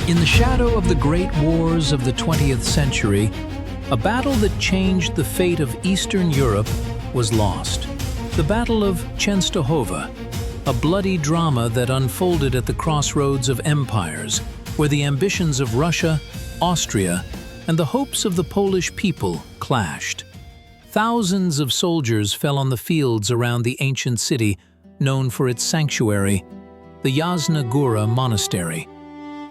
In the shadow of the great wars of the 20th century, a battle that changed the fate of Eastern Europe was lost. The Battle of Częstochowa, a bloody drama that unfolded at the crossroads of empires, where the ambitions of Russia, Austria, and the hopes of the Polish people clashed. Thousands of soldiers fell on the fields around the ancient city known for its sanctuary, the Jasna Góra monastery.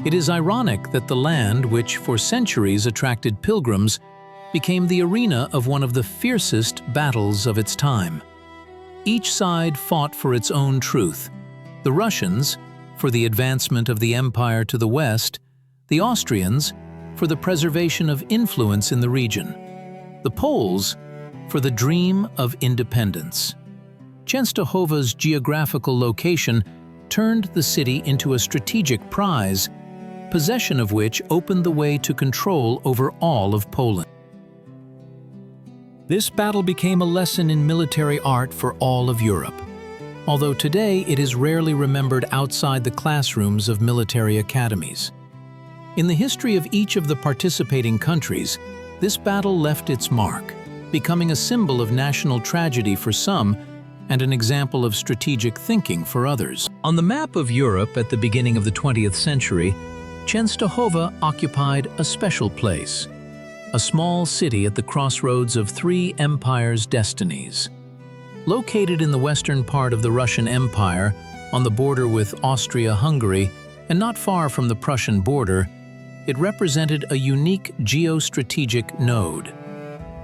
It is ironic that the land, which for centuries attracted pilgrims, became the arena of one of the fiercest battles of its time. Each side fought for its own truth. The Russians, for the advancement of the empire to the west, the Austrians, for the preservation of influence in the region, the Poles, for the dream of independence. Częstochowa's geographical location turned the city into a strategic prize, possession of which opened the way to control over all of Poland. This battle became a lesson in military art for all of Europe, although today it is rarely remembered outside the classrooms of military academies. In the history of each of the participating countries, this battle left its mark, becoming a symbol of national tragedy for some and an example of strategic thinking for others. On the map of Europe at the beginning of the 20th century, Częstochowa occupied a special place, a small city at the crossroads of three empires' destinies. Located in the western part of the Russian Empire, on the border with Austria-Hungary, and not far from the Prussian border, it represented a unique geostrategic node.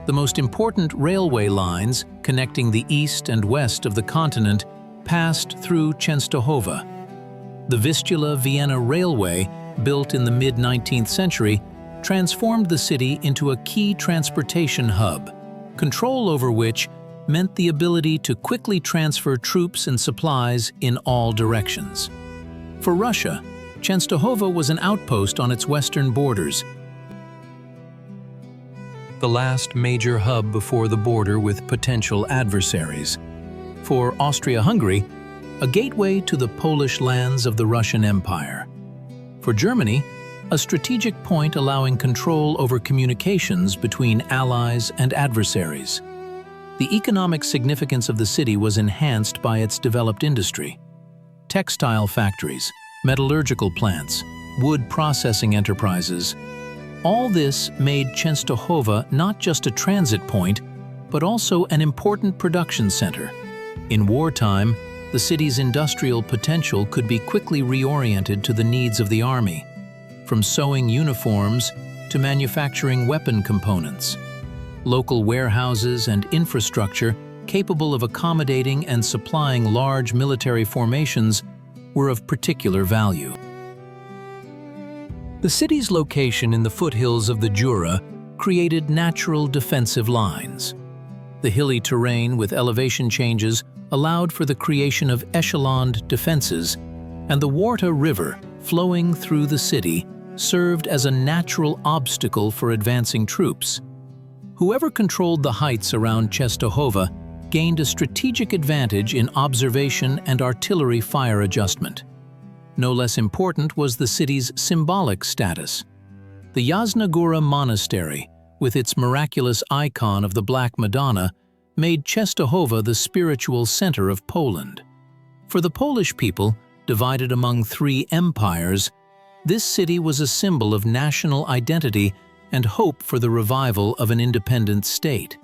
The most important railway lines connecting the east and west of the continent passed through Częstochowa. The Vistula-Vienna Railway, built in the mid-19th century, transformed the city into a key transportation hub, control over which meant the ability to quickly transfer troops and supplies in all directions. For Russia, Częstochowa was an outpost on its western borders, the last major hub before the border with potential adversaries. For Austria-Hungary, a gateway to the Polish lands of the Russian Empire. For Germany, a strategic point allowing control over communications between allies and adversaries. The economic significance of the city was enhanced by its developed industry. Textile factories, metallurgical plants, wood processing enterprises. All this made Częstochowa not just a transit point, but also an important production center. In wartime, the city's industrial potential could be quickly reoriented to the needs of the army, from sewing uniforms to manufacturing weapon components. Local warehouses and infrastructure capable of accommodating and supplying large military formations were of particular value. The city's location in the foothills of the Jura created natural defensive lines. The hilly terrain with elevation changes allowed for the creation of echeloned defenses, and the Warta River, flowing through the city, served as a natural obstacle for advancing troops. Whoever controlled the heights around Częstochowa gained a strategic advantage in observation and artillery fire adjustment. No less important was the city's symbolic status. The Jasna Góra monastery, with its miraculous icon of the Black Madonna, made Częstochowa the spiritual center of Poland. For the Polish people, divided among three empires, this city was a symbol of national identity and hope for the revival of an independent state.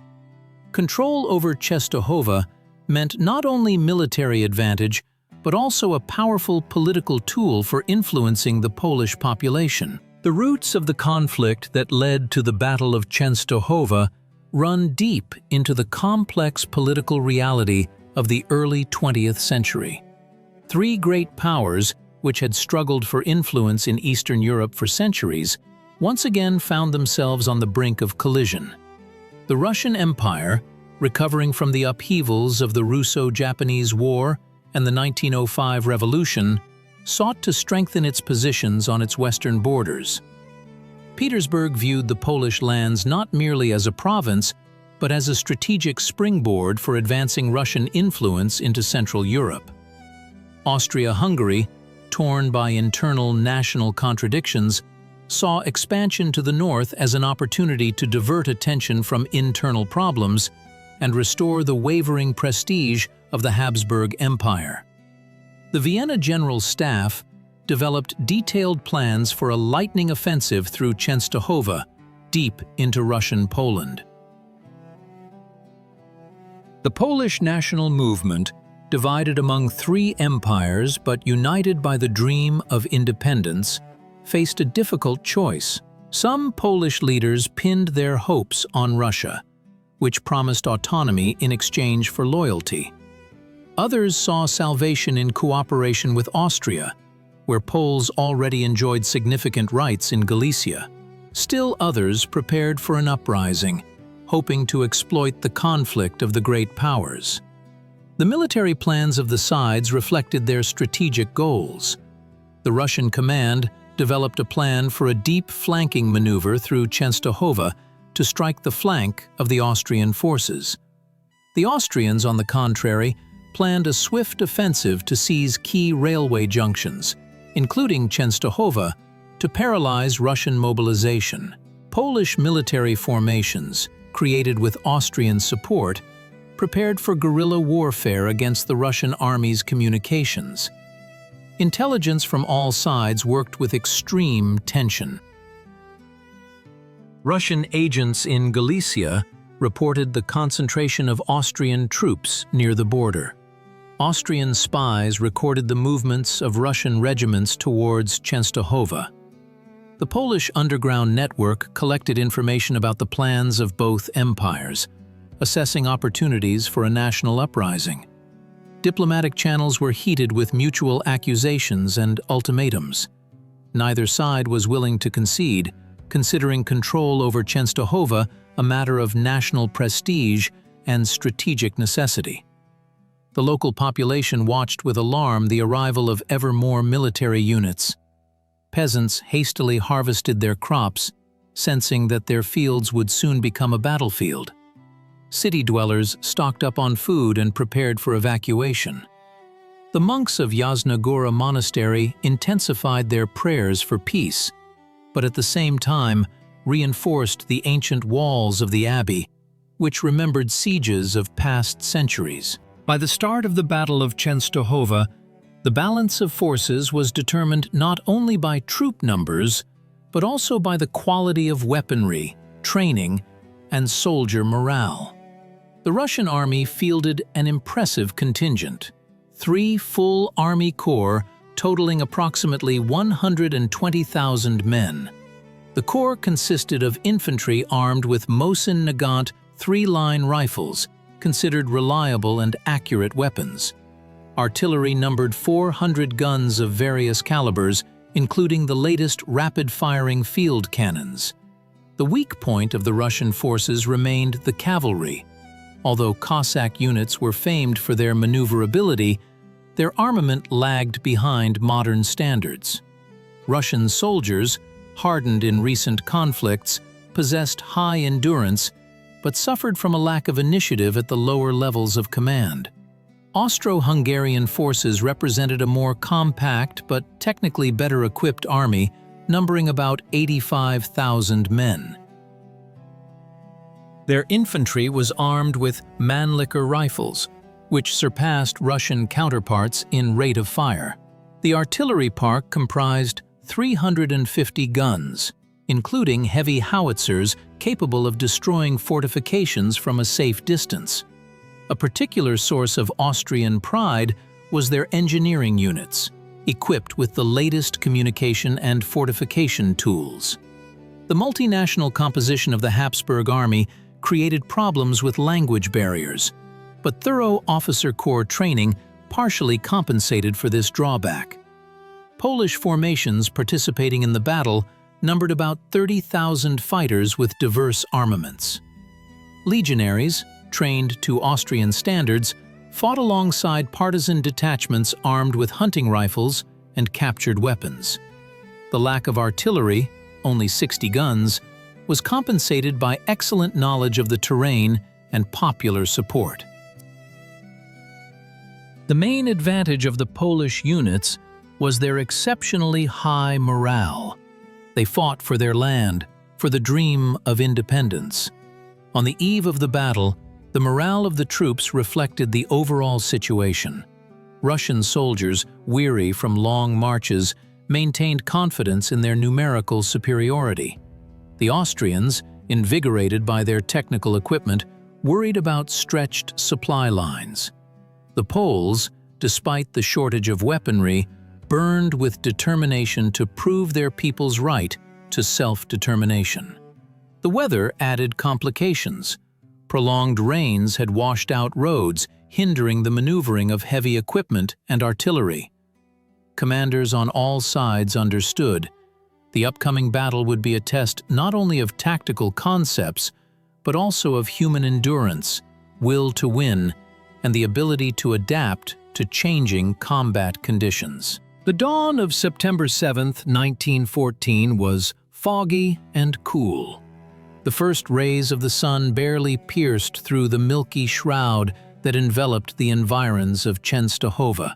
Control over Częstochowa meant not only military advantage, but also a powerful political tool for influencing the Polish population. The roots of the conflict that led to the Battle of Częstochowa run deep into the complex political reality of the early 20th century. Three great powers, which had struggled for influence in Eastern Europe for centuries, once again found themselves on the brink of collision. The Russian Empire, recovering from the upheavals of the Russo-Japanese War and the 1905 Revolution, sought to strengthen its positions on its western borders. Petersburg viewed the Polish lands not merely as a province, but as a strategic springboard for advancing Russian influence into Central Europe. Austria-Hungary, torn by internal national contradictions, saw expansion to the north as an opportunity to divert attention from internal problems and restore the wavering prestige of the Habsburg Empire. The Vienna General Staff developed detailed plans for a lightning offensive through Częstochowa, deep into Russian Poland. The Polish national movement, divided among three empires but united by the dream of independence, faced a difficult choice. Some Polish leaders pinned their hopes on Russia, which promised autonomy in exchange for loyalty. Others saw salvation in cooperation with Austria, where Poles already enjoyed significant rights in Galicia. Still others prepared for an uprising, hoping to exploit the conflict of the great powers. The military plans of the sides reflected their strategic goals. The Russian command developed a plan for a deep flanking maneuver through Częstochowa to strike the flank of the Austrian forces. The Austrians, on the contrary, planned a swift offensive to seize key railway junctions, including Częstochowa, to paralyze Russian mobilization. Polish military formations, created with Austrian support, prepared for guerrilla warfare against the Russian army's communications. Intelligence from all sides worked with extreme tension. Russian agents in Galicia reported the concentration of Austrian troops near the border. Austrian spies recorded the movements of Russian regiments towards Częstochowa. The Polish underground network collected information about the plans of both empires, assessing opportunities for a national uprising. Diplomatic channels were heated with mutual accusations and ultimatums. Neither side was willing to concede, considering control over Częstochowa a matter of national prestige and strategic necessity. The local population watched with alarm the arrival of ever more military units. Peasants hastily harvested their crops, sensing that their fields would soon become a battlefield. City dwellers stocked up on food and prepared for evacuation. The monks of Yasna Gora Monastery intensified their prayers for peace, but at the same time reinforced the ancient walls of the abbey, which remembered sieges of past centuries. By the start of the Battle of Częstochowa, the balance of forces was determined not only by troop numbers, but also by the quality of weaponry, training, and soldier morale. The Russian army fielded an impressive contingent, 3 full army corps totaling approximately 120,000 men. The corps consisted of infantry armed with Mosin Nagant 3-line rifles, considered reliable and accurate weapons. Artillery numbered 400 guns of various calibers, including the latest rapid-firing field cannons. The weak point of the Russian forces remained the cavalry. Although Cossack units were famed for their maneuverability, their armament lagged behind modern standards. Russian soldiers, hardened in recent conflicts, possessed high endurance, but suffered from a lack of initiative at the lower levels of command. Austro-Hungarian forces represented a more compact but technically better equipped army, numbering about 85,000 men. Their infantry was armed with Mannlicher rifles, which surpassed Russian counterparts in rate of fire. The artillery park comprised 350 guns, including heavy howitzers capable of destroying fortifications from a safe distance. A particular source of Austrian pride was their engineering units, equipped with the latest communication and fortification tools. The multinational composition of the Habsburg army created problems with language barriers, but thorough officer corps training partially compensated for this drawback. Polish formations participating in the battle numbered about 30,000 fighters with diverse armaments. Legionaries, trained to Austrian standards, fought alongside partisan detachments armed with hunting rifles and captured weapons. The lack of artillery, only 60 guns, was compensated by excellent knowledge of the terrain and popular support. The main advantage of the Polish units was their exceptionally high morale. They fought for their land, for the dream of independence. On the eve of the battle, the morale of the troops reflected the overall situation. Russian soldiers, weary from long marches, maintained confidence in their numerical superiority. The Austrians, invigorated by their technical equipment, worried about stretched supply lines. The Poles, despite the shortage of weaponry, burned with determination to prove their people's right to self-determination. The weather added complications. Prolonged rains had washed out roads, hindering the maneuvering of heavy equipment and artillery. Commanders on all sides understood the upcoming battle would be a test not only of tactical concepts, but also of human endurance, will to win, and the ability to adapt to changing combat conditions. The dawn of September 7, 1914 was foggy and cool. The first rays of the sun barely pierced through the milky shroud that enveloped the environs of Częstochowa.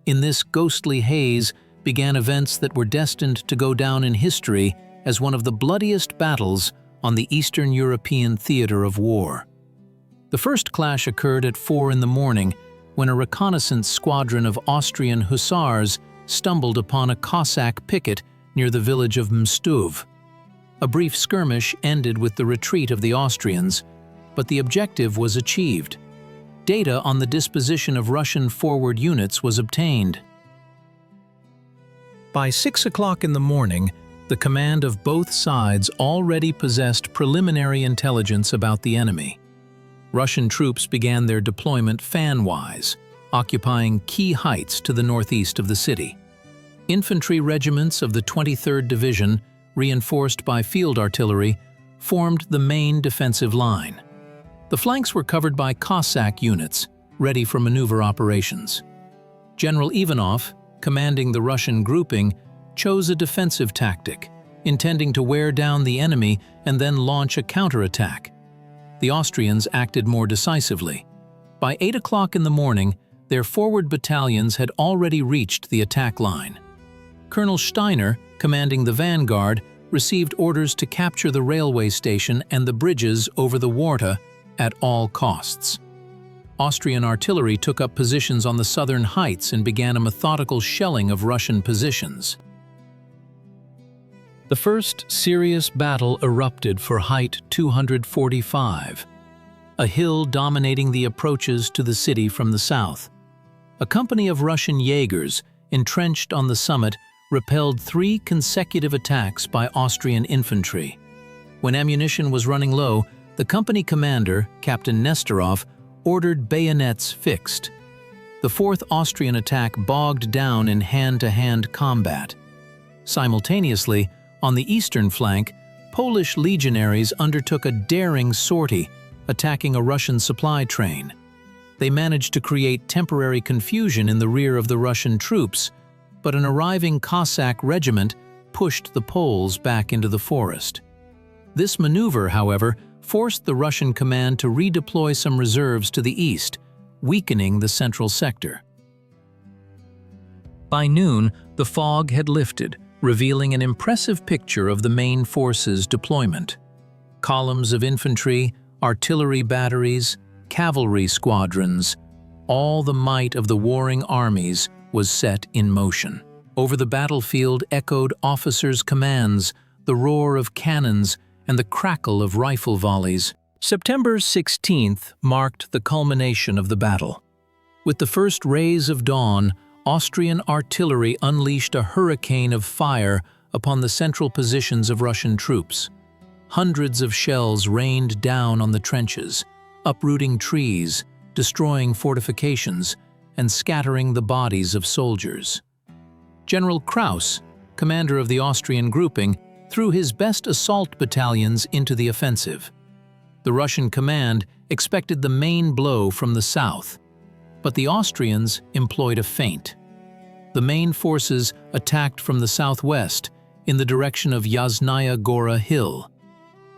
In this ghostly haze began events that were destined to go down in history as one of the bloodiest battles on the Eastern European theater of war. The first clash occurred at 4 in the morning when a reconnaissance squadron of Austrian hussars stumbled upon a Cossack picket near the village of Mstów. A brief skirmish ended with the retreat of the Austrians, but the objective was achieved. Data on the disposition of Russian forward units was obtained. By 6 o'clock in the morning, the command of both sides already possessed preliminary intelligence about the enemy. Russian troops began their deployment fan-wise, occupying key heights to the northeast of the city. Infantry regiments of the 23rd Division, reinforced by field artillery, formed the main defensive line. The flanks were covered by Cossack units, ready for maneuver operations. General Ivanov, commanding the Russian grouping, chose a defensive tactic, intending to wear down the enemy and then launch a counterattack. The Austrians acted more decisively. By 8 o'clock in the morning, their forward battalions had already reached the attack line. Colonel Steiner, commanding the vanguard, received orders to capture the railway station and the bridges over the Warta at all costs. Austrian artillery took up positions on the southern heights and began a methodical shelling of Russian positions. The first serious battle erupted for height 245, a hill dominating the approaches to the city from the south. A company of Russian Jaegers, entrenched on the summit, repelled 3 consecutive attacks by Austrian infantry. When ammunition was running low, the company commander, Captain Nestorov, ordered bayonets fixed. The 4th Austrian attack bogged down in hand-to-hand combat. Simultaneously, on the eastern flank, Polish legionaries undertook a daring sortie, attacking a Russian supply train. They managed to create temporary confusion in the rear of the Russian troops, but an arriving Cossack regiment pushed the Poles back into the forest. This maneuver, however, forced the Russian command to redeploy some reserves to the east, weakening the central sector. By noon, the fog had lifted, revealing an impressive picture of the main forces' deployment. Columns of infantry, artillery batteries, cavalry squadrons, all the might of the warring armies was set in motion. Over the battlefield echoed officers' commands, the roar of cannons, and the crackle of rifle volleys. September 16th marked the culmination of the battle. With the first rays of dawn, Austrian artillery unleashed a hurricane of fire upon the central positions of Russian troops. Hundreds of shells rained down on the trenches, uprooting trees, destroying fortifications, and scattering the bodies of soldiers. General Kraus, commander of the Austrian grouping, threw his best assault battalions into the offensive. The Russian command expected the main blow from the south, but the Austrians employed a feint. The main forces attacked from the southwest in the direction of Yasnaya Gora Hill.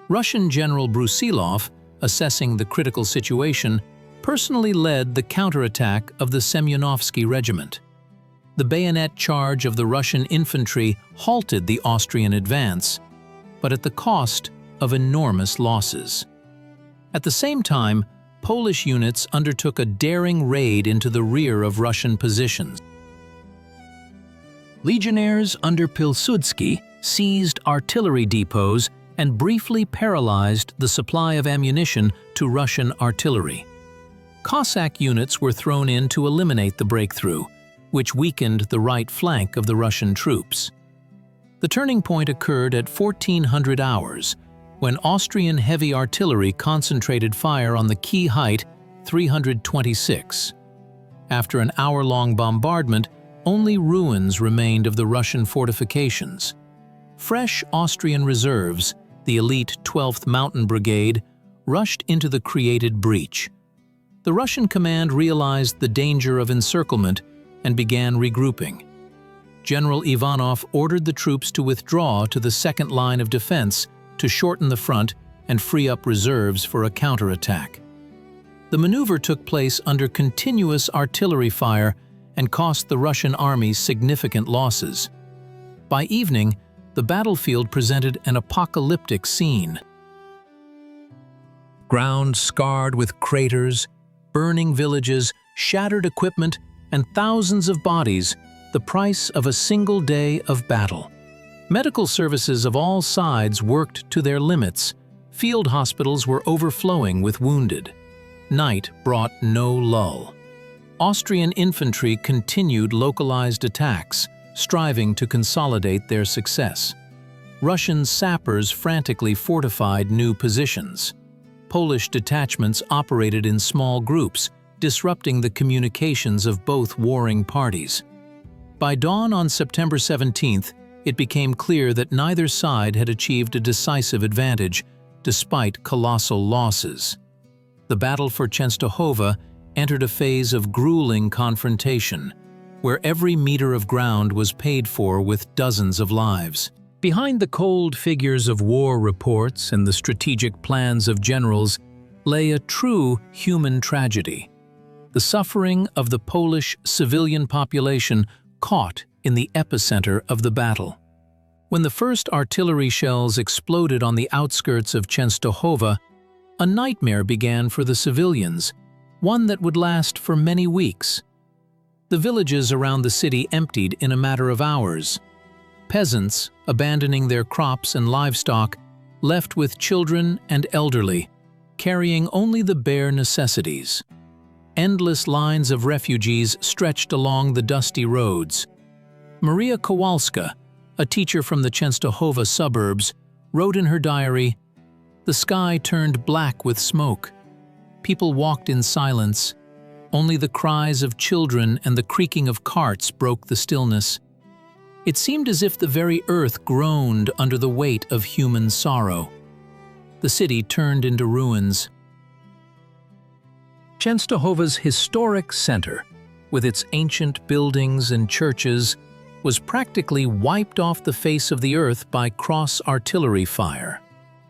Russian General Brusilov, assessing the critical situation, personally led the counterattack of the Semyonovsky regiment. The bayonet charge of the Russian infantry halted the Austrian advance, but at the cost of enormous losses. At the same time, Polish units undertook a daring raid into the rear of Russian positions. Legionnaires under Pilsudski seized artillery depots and briefly paralyzed the supply of ammunition to Russian artillery. Cossack units were thrown in to eliminate the breakthrough, which weakened the right flank of the Russian troops. The turning point occurred at 1400 hours, when Austrian heavy artillery concentrated fire on the key height 326. After an hour-long bombardment, only ruins remained of the Russian fortifications. Fresh Austrian reserves, the elite 12th Mountain Brigade, rushed into the created breach. The Russian command realized the danger of encirclement and began regrouping. General Ivanov ordered the troops to withdraw to the second line of defense to shorten the front and free up reserves for a counterattack. The maneuver took place under continuous artillery fire and cost the Russian army significant losses. By evening, the battlefield presented an apocalyptic scene. Ground scarred with craters, burning villages, shattered equipment, and thousands of bodies, the price of a single day of battle. Medical services of all sides worked to their limits. Field hospitals were overflowing with wounded. Night brought no lull. Austrian infantry continued localized attacks, striving to consolidate their success. Russian sappers frantically fortified new positions. Polish detachments operated in small groups, disrupting the communications of both warring parties. By dawn on September 17th, it became clear that neither side had achieved a decisive advantage, despite colossal losses. The Battle for Częstochowa entered a phase of grueling confrontation, where every meter of ground was paid for with dozens of lives. Behind the cold figures of war reports and the strategic plans of generals lay a true human tragedy: the suffering of the Polish civilian population caught in the epicenter of the battle. When the first artillery shells exploded on the outskirts of Częstochowa, a nightmare began for the civilians, one that would last for many weeks. The villages around the city emptied in a matter of hours. Peasants, abandoning their crops and livestock, left with children and elderly, carrying only the bare necessities. Endless lines of refugees stretched along the dusty roads. Maria Kowalska, a teacher from the Częstochowa suburbs, wrote in her diary, "The sky turned black with smoke. People walked in silence. Only the cries of children and the creaking of carts broke the stillness. It seemed as if the very earth groaned under the weight of human sorrow. The city turned into ruins." Częstochowa's historic center, with its ancient buildings and churches, was practically wiped off the face of the earth by cross-artillery fire.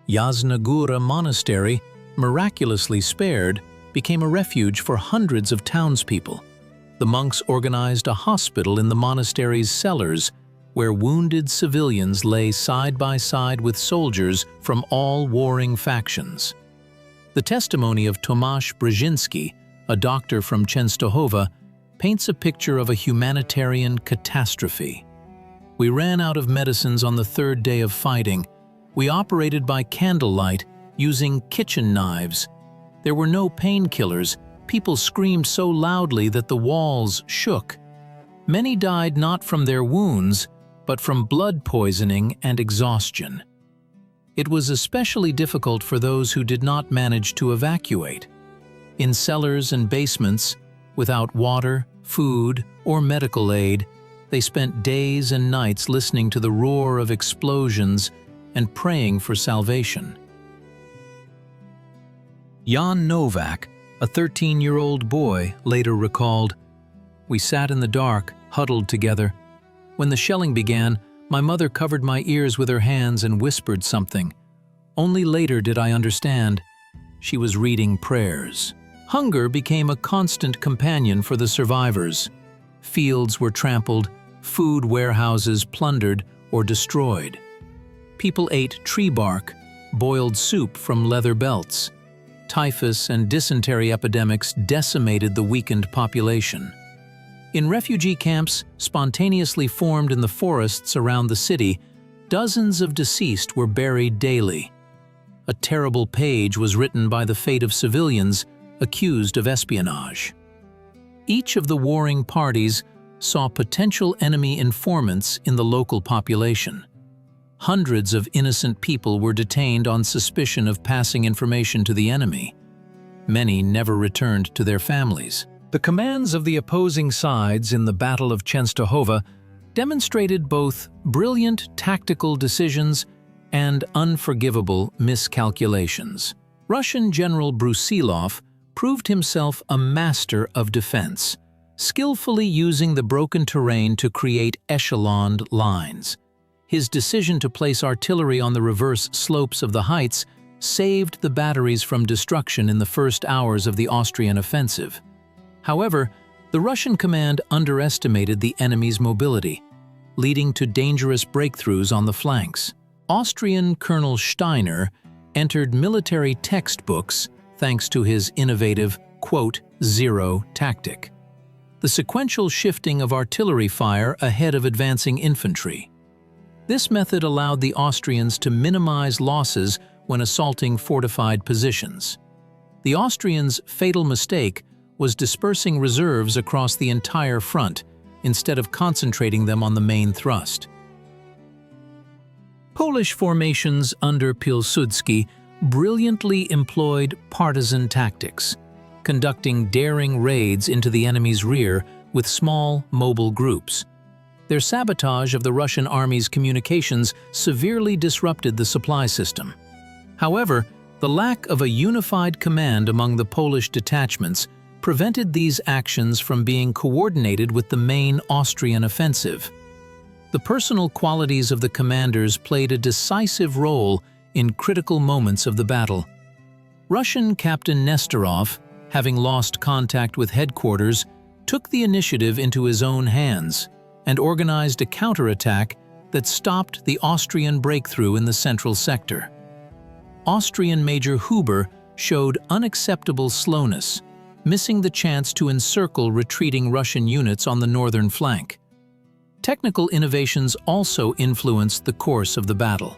Jasna Góra Monastery, miraculously spared, became a refuge for hundreds of townspeople. The monks organized a hospital in the monastery's cellars, where wounded civilians lay side by side with soldiers from all warring factions. The testimony of Tomasz Brzezinski, a doctor from Częstochowa, paints a picture of a humanitarian catastrophe. "We ran out of medicines on the third day of fighting. We operated by candlelight, using kitchen knives. There were no painkillers. People screamed so loudly that the walls shook. Many died not from their wounds, but from blood poisoning and exhaustion. It was especially difficult for those who did not manage to evacuate. In cellars and basements, without water, food, or medical aid, they spent days and nights listening to the roar of explosions and praying for salvation." Jan Novak, a 13-year-old boy, later recalled, "We sat in the dark, huddled together. When the shelling began, my mother covered my ears with her hands and whispered something. Only later did I understand. She was reading prayers." Hunger became a constant companion for the survivors. Fields were trampled, food warehouses plundered or destroyed. People ate tree bark, boiled soup from leather belts. Typhus and dysentery epidemics decimated the weakened population. In refugee camps spontaneously formed in the forests around the city, dozens of deceased were buried daily. A terrible page was written by the fate of civilians accused of espionage. Each of the warring parties saw potential enemy informants in the local population. Hundreds of innocent people were detained on suspicion of passing information to the enemy. Many never returned to their families. The commands of the opposing sides in the Battle of Częstochowa demonstrated both brilliant tactical decisions and unforgivable miscalculations. Russian General Brusilov proved himself a master of defense, skillfully using the broken terrain to create echeloned lines. His decision to place artillery on the reverse slopes of the heights saved the batteries from destruction in the first hours of the Austrian offensive. However, the Russian command underestimated the enemy's mobility, leading to dangerous breakthroughs on the flanks. Austrian Colonel Steiner entered military textbooks thanks to his innovative "zero" tactic, the sequential shifting of artillery fire ahead of advancing infantry. This method allowed the Austrians to minimize losses when assaulting fortified positions. The Austrians' fatal mistake was dispersing reserves across the entire front instead of concentrating them on the main thrust. Polish formations under Pilsudski brilliantly employed partisan tactics, conducting daring raids into the enemy's rear with small, mobile groups. Their sabotage of the Russian army's communications severely disrupted the supply system. However, the lack of a unified command among the Polish detachments prevented these actions from being coordinated with the main Austrian offensive. The personal qualities of the commanders played a decisive role in critical moments of the battle. Russian Captain Nesterov, having lost contact with headquarters, took the initiative into his own hands and organized a counterattack that stopped the Austrian breakthrough in the central sector. Austrian Major Huber showed unacceptable slowness, missing the chance to encircle retreating Russian units on the northern flank. Technical innovations also influenced the course of the battle.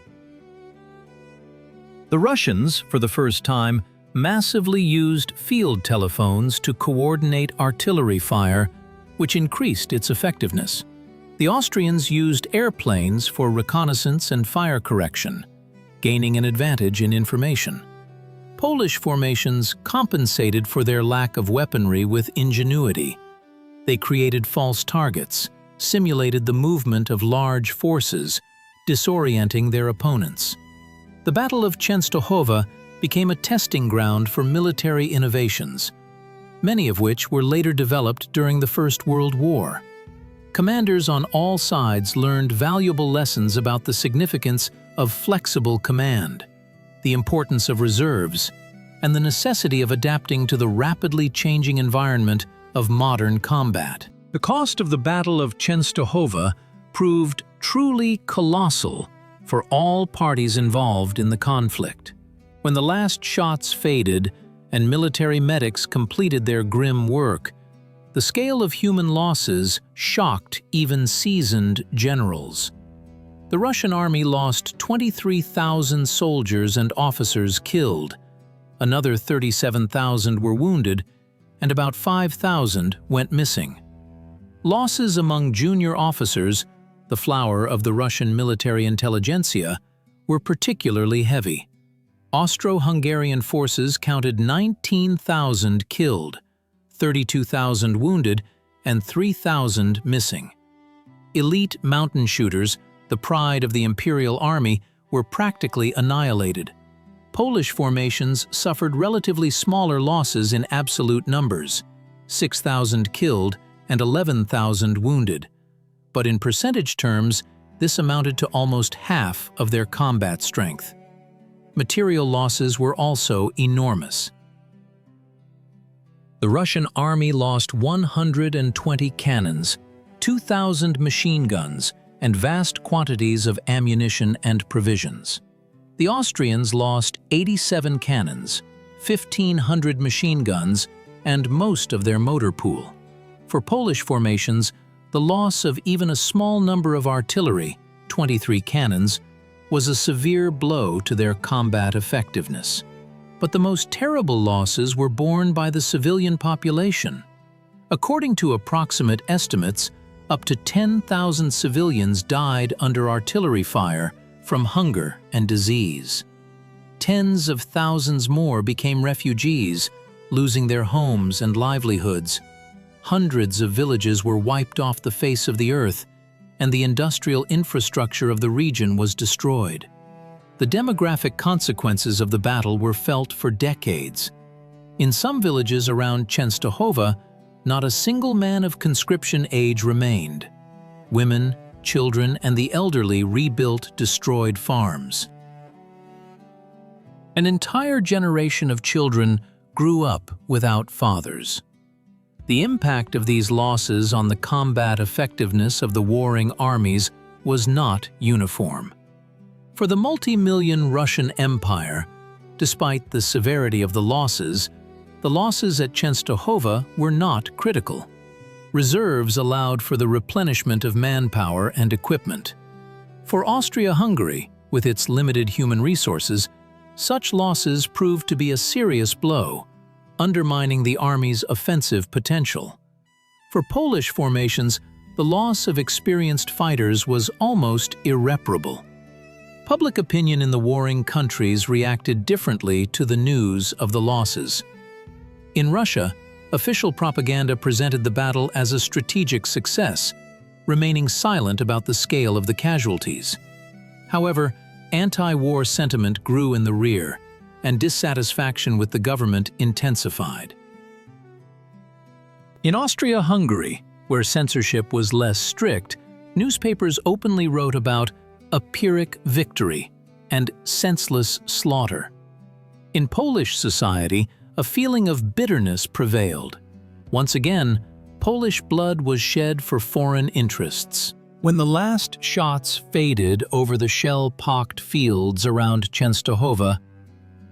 The Russians, for the first time, massively used field telephones to coordinate artillery fire, which increased its effectiveness. The Austrians used airplanes for reconnaissance and fire correction, gaining an advantage in information. Polish formations compensated for their lack of weaponry with ingenuity. They created false targets, simulated the movement of large forces, disorienting their opponents. The Battle of Częstochowa became a testing ground for military innovations, many of which were later developed during the First World War. Commanders on all sides learned valuable lessons about the significance of flexible command, the importance of reserves, and the necessity of adapting to the rapidly changing environment of modern combat. The cost of the Battle of Częstochowa proved truly colossal for all parties involved in the conflict. When the last shots faded and military medics completed their grim work, the scale of human losses shocked even seasoned generals. The Russian army lost 23,000 soldiers and officers killed, another 37,000 were wounded, and about 5,000 went missing. Losses among junior officers, the flower of the Russian military intelligentsia, were particularly heavy. Austro-Hungarian forces counted 19,000 killed, 32,000 wounded, and 3,000 missing. Elite mountain shooters, the pride of the Imperial Army, were practically annihilated. Polish formations suffered relatively smaller losses in absolute numbers, 6,000 killed and 11,000 wounded. But in percentage terms, this amounted to almost half of their combat strength. Material losses were also enormous. The Russian army lost 120 cannons, 2,000 machine guns, and vast quantities of ammunition and provisions. The Austrians lost 87 cannons, 1,500 machine guns, and most of their motor pool. For Polish formations, the loss of even a small number of artillery, 23 cannons, was a severe blow to their combat effectiveness. But the most terrible losses were borne by the civilian population. According to approximate estimates, up to 10,000 civilians died under artillery fire from hunger and disease. Tens of thousands more became refugees, losing their homes and livelihoods. Hundreds of villages were wiped off the face of the earth, and the industrial infrastructure of the region was destroyed. The demographic consequences of the battle were felt for decades. In some villages around Częstochowa, not a single man of conscription age remained. Women, children, and the elderly rebuilt destroyed farms. An entire generation of children grew up without fathers. The impact of these losses on the combat effectiveness of the warring armies was not uniform. For the multi-million Russian Empire, despite the severity of the losses at Częstochowa were not critical. Reserves allowed for the replenishment of manpower and equipment. For Austria-Hungary, with its limited human resources, such losses proved to be a serious blow, undermining the army's offensive potential. For Polish formations, the loss of experienced fighters was almost irreparable. Public opinion in the warring countries reacted differently to the news of the losses. In Russia, official propaganda presented the battle as a strategic success, remaining silent about the scale of the casualties. However, anti-war sentiment grew in the rear, and dissatisfaction with the government intensified. In Austria-Hungary, where censorship was less strict, newspapers openly wrote about a Pyrrhic victory and senseless slaughter. In Polish society, a feeling of bitterness prevailed. Once again, Polish blood was shed for foreign interests. When the last shots faded over the shell-pocked fields around Częstochowa,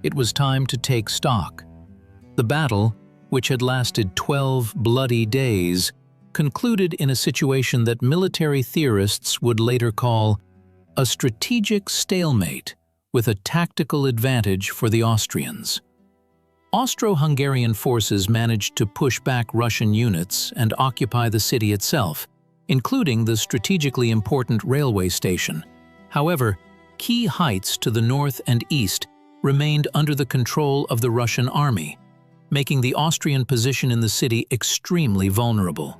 it was time to take stock. The battle, which had lasted 12 bloody days, concluded in a situation that military theorists would later call a strategic stalemate with a tactical advantage for the Austrians. Austro-Hungarian forces managed to push back Russian units and occupy the city itself, including the strategically important railway station. However, key heights to the north and east remained under the control of the Russian army, making the Austrian position in the city extremely vulnerable.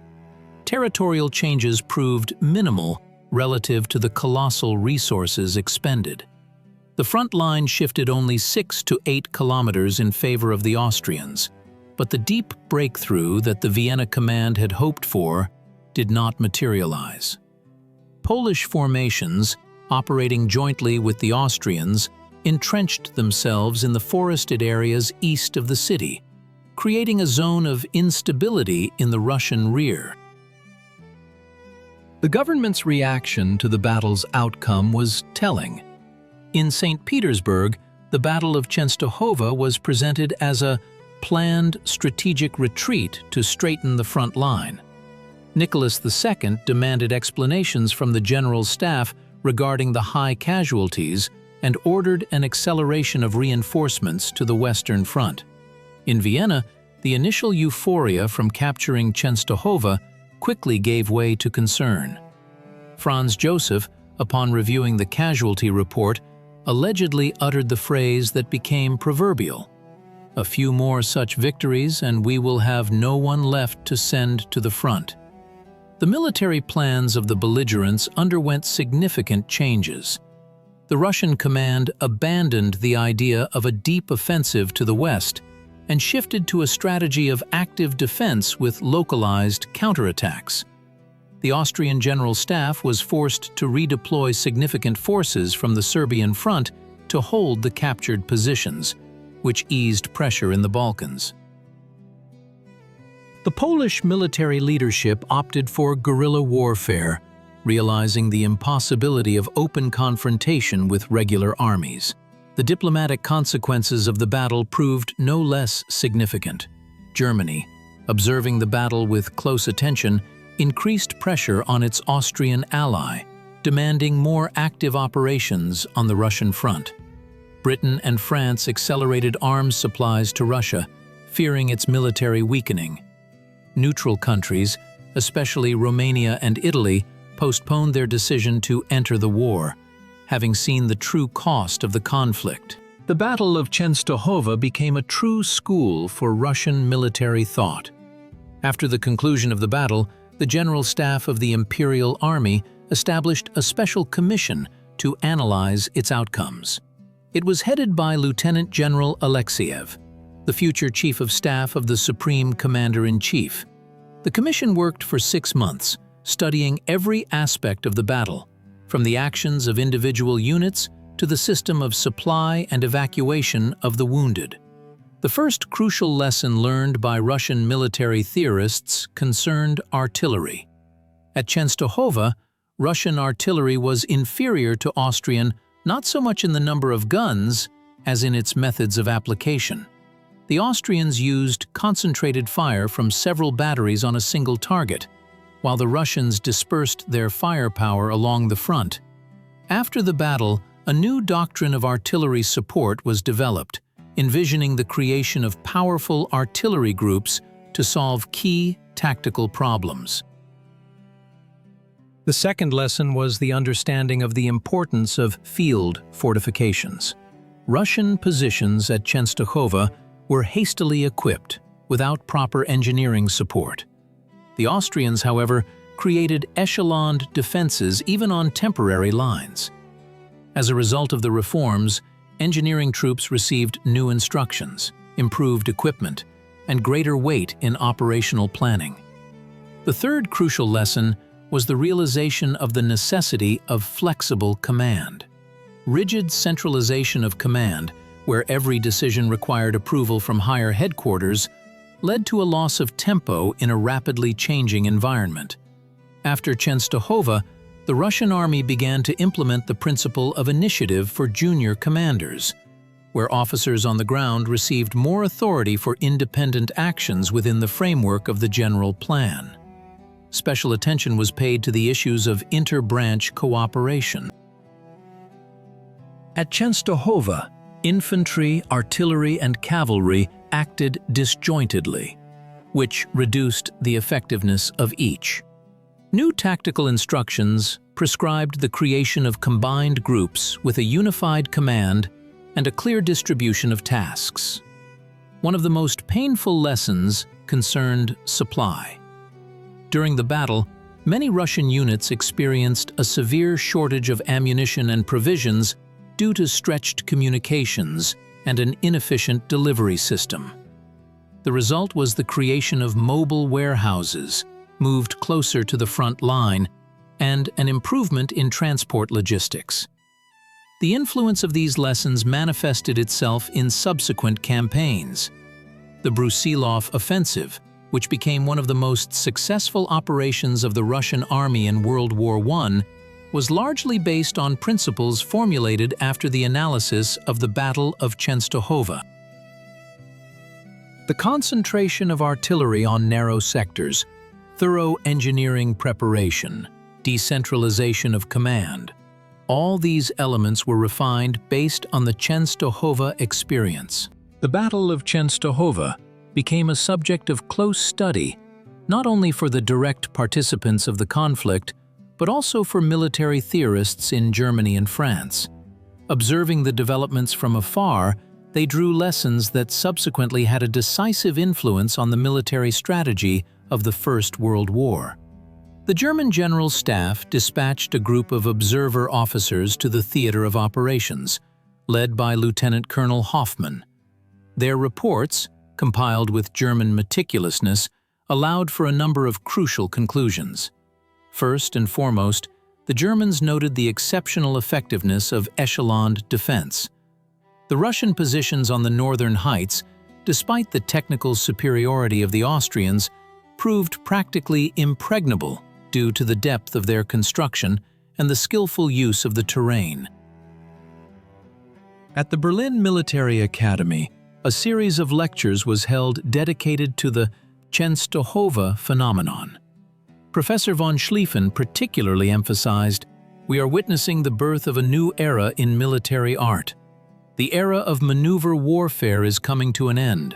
Territorial changes proved minimal relative to the colossal resources expended. The front line shifted only 6 to 8 kilometers in favor of the Austrians, but the deep breakthrough that the Vienna command had hoped for did not materialize. Polish formations, operating jointly with the Austrians, entrenched themselves in the forested areas east of the city, creating a zone of instability in the Russian rear. The government's reaction to the battle's outcome was telling. In St. Petersburg, the Battle of Częstochowa was presented as a planned strategic retreat to straighten the front line. Nicholas II demanded explanations from the general staff regarding the high casualties and ordered an acceleration of reinforcements to the Western Front. In Vienna, the initial euphoria from capturing Częstochowa quickly gave way to concern. Franz Joseph, upon reviewing the casualty report, allegedly uttered the phrase that became proverbial: "A few more such victories and we will have no one left to send to the front." The military plans of the belligerents underwent significant changes. The Russian command abandoned the idea of a deep offensive to the west and shifted to a strategy of active defense with localized counterattacks. The Austrian General Staff was forced to redeploy significant forces from the Serbian front to hold the captured positions, which eased pressure in the Balkans. The Polish military leadership opted for guerrilla warfare, realizing the impossibility of open confrontation with regular armies. The diplomatic consequences of the battle proved no less significant. Germany, observing the battle with close attention, increased pressure on its Austrian ally, demanding more active operations on the Russian front. Britain and France accelerated arms supplies to Russia, fearing its military weakening. Neutral countries, especially Romania and Italy, postponed their decision to enter the war, having seen the true cost of the conflict. The Battle of Częstochowa became a true school for Russian military thought. After the conclusion of the battle, the General Staff of the Imperial Army established a special commission to analyze its outcomes. It was headed by Lieutenant General Alexeyev, the future Chief of Staff of the Supreme Commander-in-Chief. The commission worked for 6 months, studying every aspect of the battle, from the actions of individual units to the system of supply and evacuation of the wounded. The first crucial lesson learned by Russian military theorists concerned artillery. At Częstochowa, Russian artillery was inferior to Austrian not so much in the number of guns as in its methods of application. The Austrians used concentrated fire from several batteries on a single target, while the Russians dispersed their firepower along the front. After the battle, a new doctrine of artillery support was developed, envisioning the creation of powerful artillery groups to solve key tactical problems. The second lesson was the understanding of the importance of field fortifications. Russian positions at Częstochowa were hastily equipped, without proper engineering support. The Austrians, however, created echeloned defenses even on temporary lines. As a result of the reforms, engineering troops received new instructions, improved equipment, and greater weight in operational planning. The third crucial lesson was the realization of the necessity of flexible command. Rigid centralization of command, where every decision required approval from higher headquarters, led to a loss of tempo in a rapidly changing environment. After Częstochowa, the Russian army began to implement the principle of initiative for junior commanders, where officers on the ground received more authority for independent actions within the framework of the general plan. Special attention was paid to the issues of inter-branch cooperation. At Częstochowa, infantry, artillery, and cavalry acted disjointedly, which reduced the effectiveness of each. New tactical instructions prescribed the creation of combined groups with a unified command and a clear distribution of tasks. One of the most painful lessons concerned supply. During the battle, many Russian units experienced a severe shortage of ammunition and provisions due to stretched communications and an inefficient delivery system. The result was the creation of mobile warehouses, moved closer to the front line, and an improvement in transport logistics. The influence of these lessons manifested itself in subsequent campaigns. The Brusilov offensive, which became one of the most successful operations of the Russian army in World War I, was largely based on principles formulated after the analysis of the Battle of Częstochowa. The concentration of artillery on narrow sectors, thorough engineering preparation, decentralization of command, all these elements were refined based on the Częstochowa experience. The Battle of Częstochowa became a subject of close study, not only for the direct participants of the conflict, but also for military theorists in Germany and France. Observing the developments from afar, they drew lessons that subsequently had a decisive influence on the military strategy of the First World War. The German General Staff dispatched a group of observer officers to the theater of operations, led by Lieutenant Colonel Hoffmann. Their reports, compiled with German meticulousness, allowed for a number of crucial conclusions. First and foremost, the Germans noted the exceptional effectiveness of echeloned defense. The Russian positions on the northern heights, despite the technical superiority of the Austrians, proved practically impregnable due to the depth of their construction and the skillful use of the terrain. At the Berlin Military Academy, a series of lectures was held dedicated to the Częstochowa phenomenon. Professor von Schlieffen particularly emphasized, "We are witnessing the birth of a new era in military art. The era of maneuver warfare is coming to an end.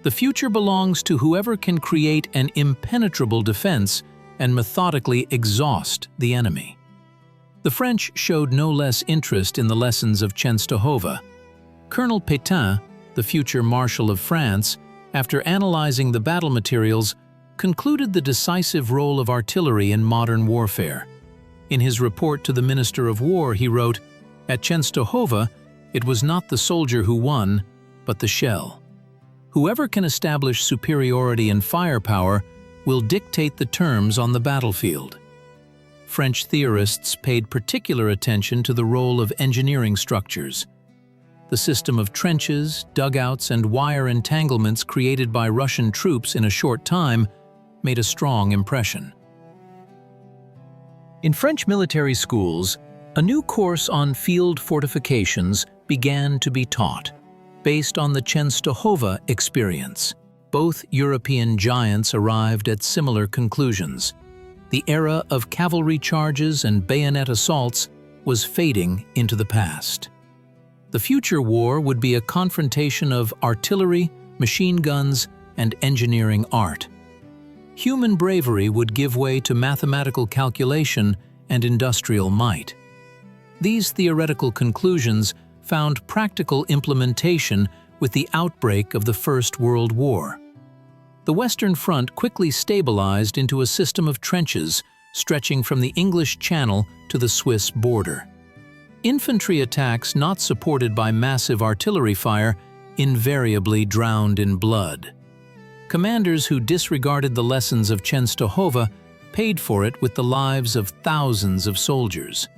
The future belongs to whoever can create an impenetrable defense and methodically exhaust the enemy." The French showed no less interest in the lessons of Częstochowa. Colonel Pétain, the future Marshal of France, after analyzing the battle materials, concluded the decisive role of artillery in modern warfare. In his report to the Minister of War, he wrote, "At Częstochowa, it was not the soldier who won, but the shell. Whoever can establish superiority in firepower will dictate the terms on the battlefield." French theorists paid particular attention to the role of engineering structures. The system of trenches, dugouts, and wire entanglements created by Russian troops in a short time made a strong impression. In French military schools, a new course on field fortifications began to be taught, based on the Częstochowa experience. Both European giants arrived at similar conclusions. The era of cavalry charges and bayonet assaults was fading into the past. The future war would be a confrontation of artillery, machine guns, and engineering art. Human bravery would give way to mathematical calculation and industrial might. These theoretical conclusions found practical implementation with the outbreak of the First World War. The Western Front quickly stabilized into a system of trenches stretching from the English Channel to the Swiss border. Infantry attacks not supported by massive artillery fire invariably drowned in blood. Commanders who disregarded the lessons of Częstochowa paid for it with the lives of thousands of soldiers.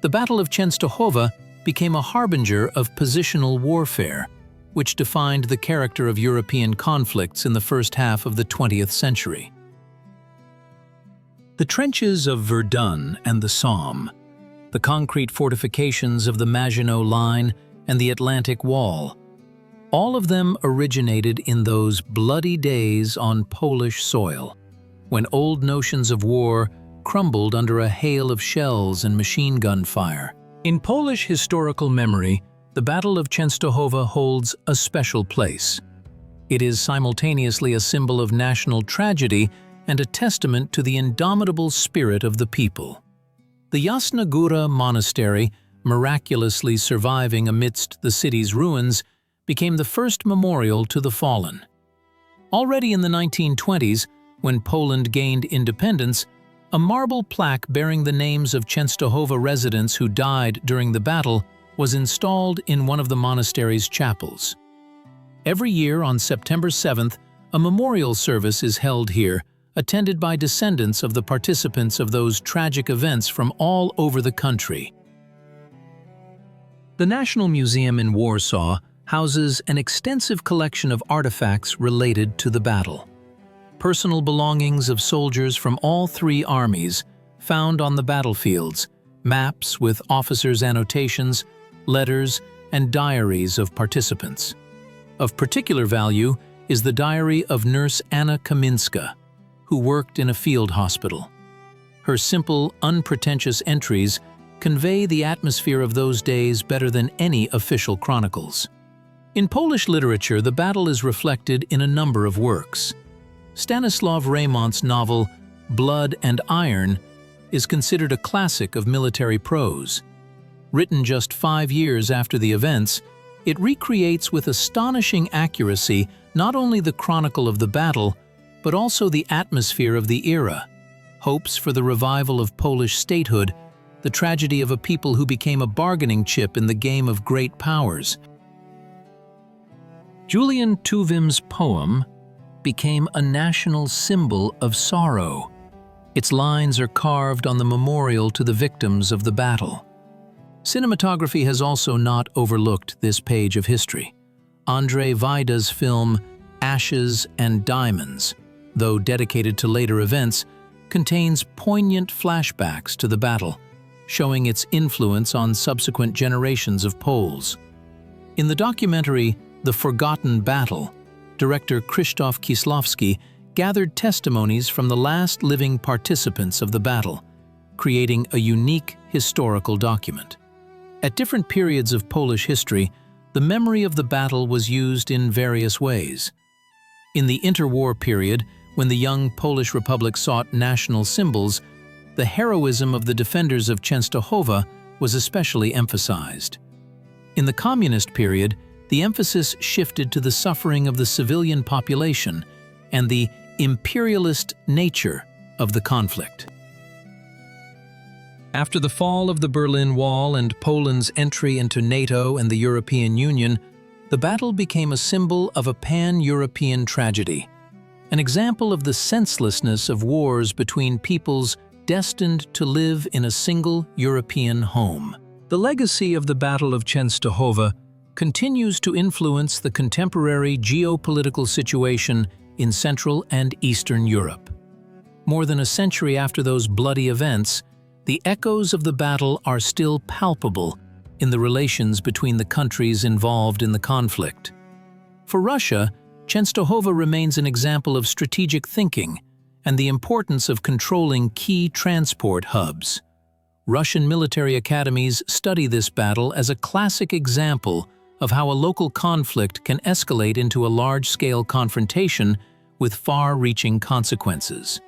The Battle of Częstochowa became a harbinger of positional warfare, which defined the character of European conflicts in the first half of the 20th century. The trenches of Verdun and the Somme, the concrete fortifications of the Maginot Line and the Atlantic Wall, all of them originated in those bloody days on Polish soil, when old notions of war crumbled under a hail of shells and machine gun fire. In Polish historical memory, the Battle of Częstochowa holds a special place. It is simultaneously a symbol of national tragedy and a testament to the indomitable spirit of the people. The Jasna Góra monastery, miraculously surviving amidst the city's ruins, became the first memorial to the fallen. Already in the 1920s, when Poland gained independence, a marble plaque bearing the names of Częstochowa residents who died during the battle was installed in one of the monastery's chapels. Every year on September 7th, a memorial service is held here, attended by descendants of the participants of those tragic events from all over the country. The National Museum in Warsaw houses an extensive collection of artifacts related to the battle. Personal belongings of soldiers from all three armies found on the battlefields, maps with officers' annotations, letters, and diaries of participants. Of particular value is the diary of Nurse Anna Kaminska, who worked in a field hospital. Her simple, unpretentious entries convey the atmosphere of those days better than any official chronicles. In Polish literature, the battle is reflected in a number of works. Stanisław Reymont's novel Blood and Iron is considered a classic of military prose. Written just 5 years after the events, it recreates with astonishing accuracy not only the chronicle of the battle, but also the atmosphere of the era, hopes for the revival of Polish statehood, the tragedy of a people who became a bargaining chip in the game of great powers. Julian Tuwim's poem became a national symbol of sorrow. Its lines are carved on the memorial to the victims of the battle. Cinematography has also not overlooked this page of history. Andrzej Wajda's film Ashes and Diamonds, though dedicated to later events, contains poignant flashbacks to the battle, showing its influence on subsequent generations of Poles. In the documentary The Forgotten Battle, director Krzysztof Kieślowski gathered testimonies from the last living participants of the battle, creating a unique historical document. At different periods of Polish history, the memory of the battle was used in various ways. In the interwar period, when the young Polish Republic sought national symbols, the heroism of the defenders of Częstochowa was especially emphasized. In the communist period, the emphasis shifted to the suffering of the civilian population and the imperialist nature of the conflict. After the fall of the Berlin Wall and Poland's entry into NATO and the European Union, the battle became a symbol of a pan-European tragedy, an example of the senselessness of wars between peoples destined to live in a single European home. The legacy of the Battle of Częstochowa continues to influence the contemporary geopolitical situation in Central and Eastern Europe. More than a century after those bloody events, the echoes of the battle are still palpable in the relations between the countries involved in the conflict. For Russia, Częstochowa remains an example of strategic thinking and the importance of controlling key transport hubs. Russian military academies study this battle as a classic example of how a local conflict can escalate into a large-scale confrontation with far-reaching consequences.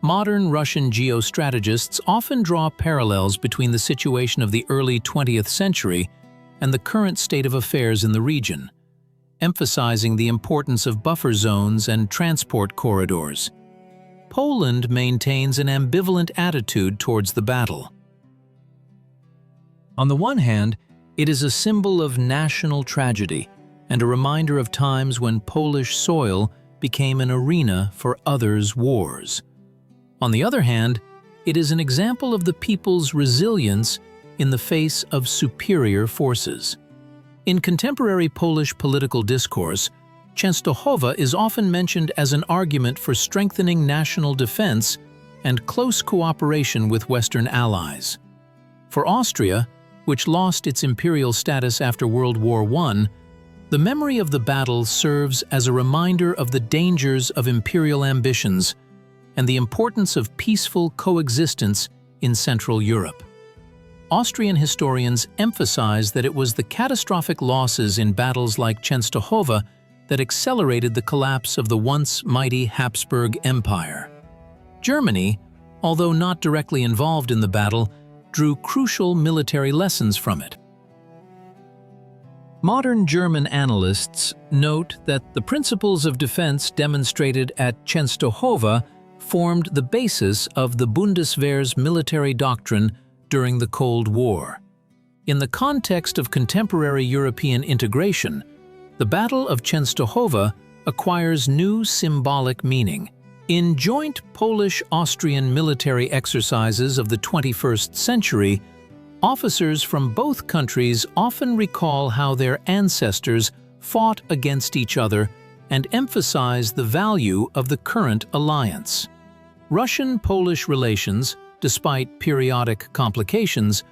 Modern Russian geostrategists often draw parallels between the situation of the early 20th century and the current state of affairs in the region, emphasizing the importance of buffer zones and transport corridors. Poland maintains an ambivalent attitude towards the battle. On the one hand, it is a symbol of national tragedy and a reminder of times when Polish soil became an arena for others' wars. On the other hand, it is an example of the people's resilience in the face of superior forces. In contemporary Polish political discourse, Częstochowa is often mentioned as an argument for strengthening national defense and close cooperation with Western allies. For Austria, which lost its imperial status after World War I, the memory of the battle serves as a reminder of the dangers of imperial ambitions and the importance of peaceful coexistence in Central Europe. Austrian historians emphasize that it was the catastrophic losses in battles like Częstochowa that accelerated the collapse of the once mighty Habsburg Empire. Germany, although not directly involved in the battle, drew crucial military lessons from it. Modern German analysts note that the principles of defense demonstrated at Częstochowa formed the basis of the Bundeswehr's military doctrine during the Cold War. In the context of contemporary European integration, the Battle of Częstochowa acquires new symbolic meaning. In joint Polish-Austrian military exercises of the 21st century, officers from both countries often recall how their ancestors fought against each other and emphasize the value of the current alliance. Russian-Polish relations, despite periodic complications,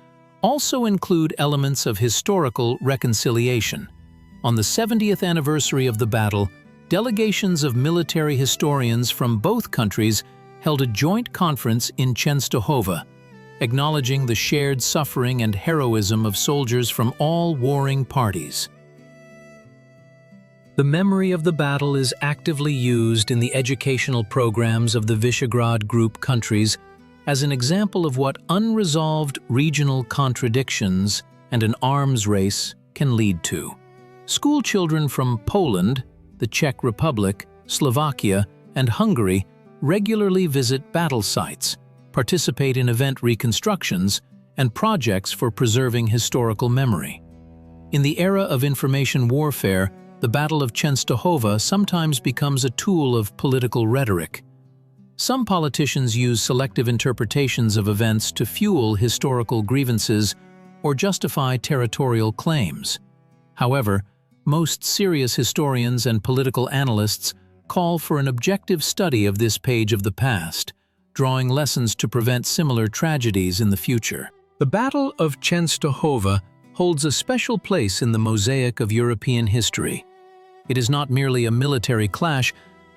also include elements of historical reconciliation. On the 70th anniversary of the battle, delegations of military historians from both countries held a joint conference in Częstochowa, acknowledging the shared suffering and heroism of soldiers from all warring parties. The memory of the battle is actively used in the educational programs of the Visegrad Group countries as an example of what unresolved regional contradictions and an arms race can lead to. School children from Poland, the Czech Republic, Slovakia, and Hungary regularly visit battle sites, participate in event reconstructions, and projects for preserving historical memory. In the era of information warfare, the Battle of Częstochowa sometimes becomes a tool of political rhetoric. Some politicians use selective interpretations of events to fuel historical grievances or justify territorial claims. However, most serious historians and political analysts call for an objective study of this page of the past, drawing lessons to prevent similar tragedies in the future. The Battle of Częstochowa holds a special place in the mosaic of European history. It is not merely a military clash,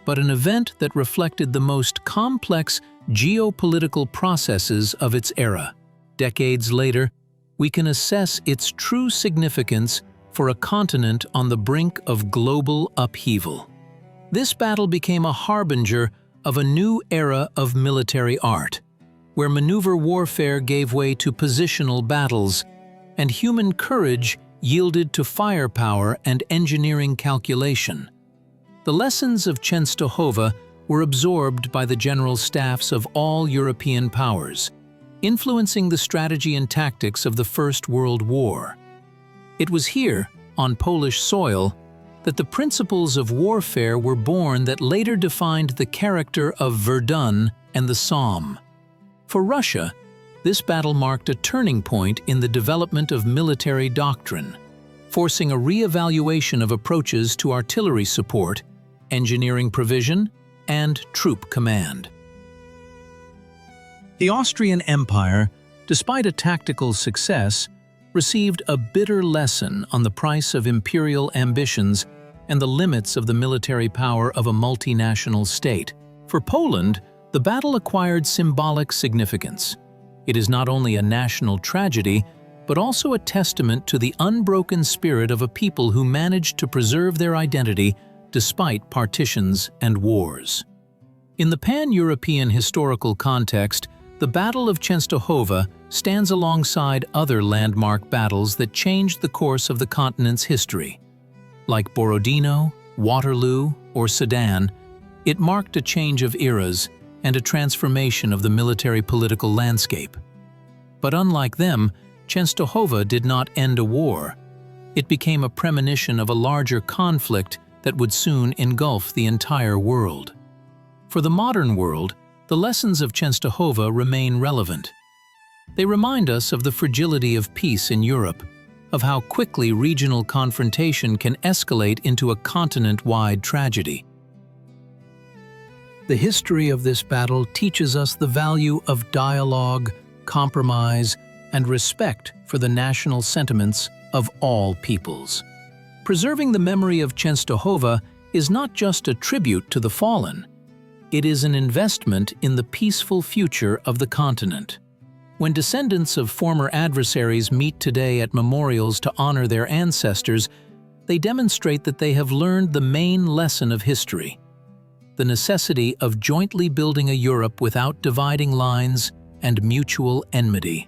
but an event that reflected the most complex geopolitical processes of its era. Decades later, we can assess its true significance for a continent on the brink of global upheaval. This battle became a harbinger of a new era of military art, where maneuver warfare gave way to positional battles, and human courage yielded to firepower and engineering calculation. The lessons of Częstochowa were absorbed by the general staffs of all European powers, influencing the strategy and tactics of the First World War. It was here, on Polish soil, that the principles of warfare were born that later defined the character of Verdun and the Somme. For Russia, this battle marked a turning point in the development of military doctrine, forcing a re-evaluation of approaches to artillery support, engineering provision, and troop command. The Austrian Empire, despite a tactical success, received a bitter lesson on the price of imperial ambitions and the limits of the military power of a multinational state. For Poland, the battle acquired symbolic significance. It is not only a national tragedy, but also a testament to the unbroken spirit of a people who managed to preserve their identity despite partitions and wars. In the pan-European historical context, the Battle of Częstochowa stands alongside other landmark battles that changed the course of the continent's history. Like Borodino, Waterloo, or Sedan, it marked a change of eras and a transformation of the military-political landscape. But unlike them, Częstochowa did not end a war. It became a premonition of a larger conflict that would soon engulf the entire world. For the modern world, the lessons of Częstochowa remain relevant. They remind us of the fragility of peace in Europe, of how quickly regional confrontation can escalate into a continent-wide tragedy. The history of this battle teaches us the value of dialogue, compromise, and respect for the national sentiments of all peoples. Preserving the memory of Częstochowa is not just a tribute to the fallen. It is an investment in the peaceful future of the continent. When descendants of former adversaries meet today at memorials to honor their ancestors, they demonstrate that they have learned the main lesson of history: the necessity of jointly building a Europe without dividing lines and mutual enmity.